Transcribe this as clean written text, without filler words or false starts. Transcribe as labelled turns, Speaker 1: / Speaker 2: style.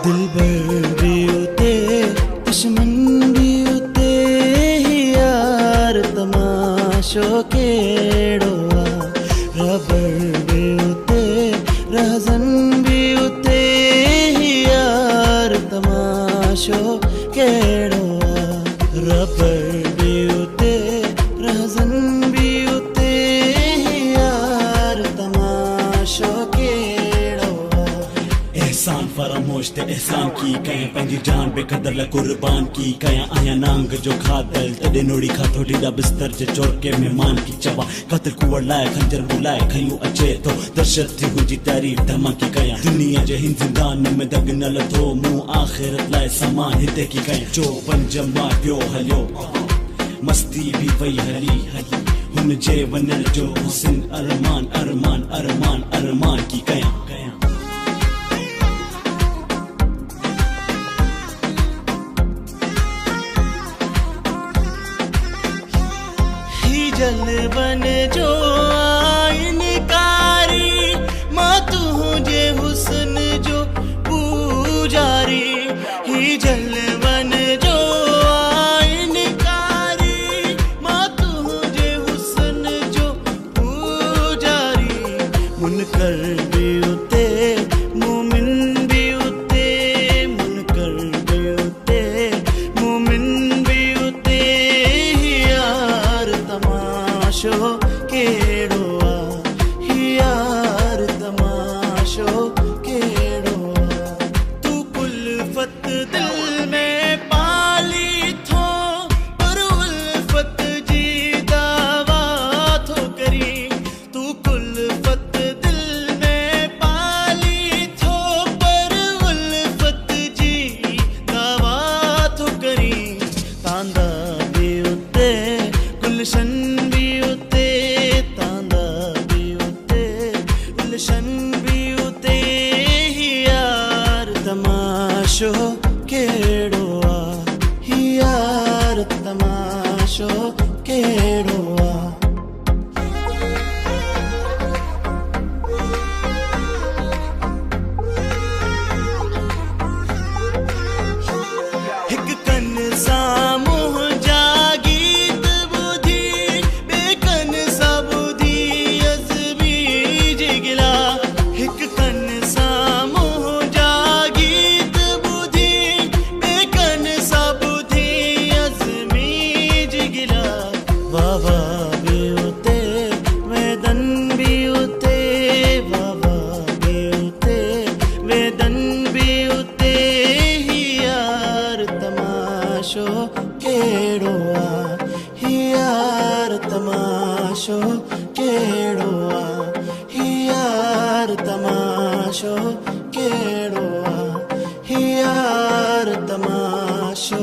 Speaker 1: दिलबर भी उते दुश्मन भी उते यार तमाशो केड़ोआ रबर भी उते रहजन भी उते यार तमाशो केड़ोआ रबर भी उते रहजन भी उते यार तमाशो एहसान फरामोश ते एहसान की कया पंहिंजी जान बेक़दर ला कुर्बान की कया आया नांग जो खादल तॾे नोड़ी खाथो ढीडा बिस्तर जे चोरके मेहमान की चवा कतल कुवड़ लाए खंजर बुलाए खयूं अचे तो दहशत थी हुंजी तारीफ़ धमाकी कया दुनिया जे हिन ज़िंदान में दग न लथो मूं आख़िरत लाए सामान हिते की कया जो पंज मां पियो हलियो मस्ती भी वई हली हुन जे वञण जो हुस्न अरमान अरमान अरमान अरमान की कया जल बन जो आइनकारी मां तुझे हुस्न जो पूजारी ही जल बन जो आइनकारी मां तुझे हुस्न जो पूजारी मुनकर भी उते मोमिन भी उते मुनकर भी उते मोमिन भी उते यार तमाशो केड़ोआ यार तमाशो केड़ोआ तू कुल्फत दिल में पाली थो पर उल्फत जी दावा थो करी तू कुल्फत दिल में पाली थो पर उल्फत जी दावा थो करी तांदा भी उते गुलशन भी उते तांदा भी उते गुलशन भी उते यार तमाशो केड़ोआ यार तमाशो केड़ोआ हिक कन सामुह जागीत बुधी बेकन सबुधी अज़बी जिगला हिक कन सामुह जागीत बुधी बेकन सबुधी अज़बी जिगला वावा भी उते वेदन भी उते वावा भी उते वेदन भी उते यार तमाशो केड़ोआ यार तमाशो केड़ोआ यार तमाशो केड़ोआ यार तमाशो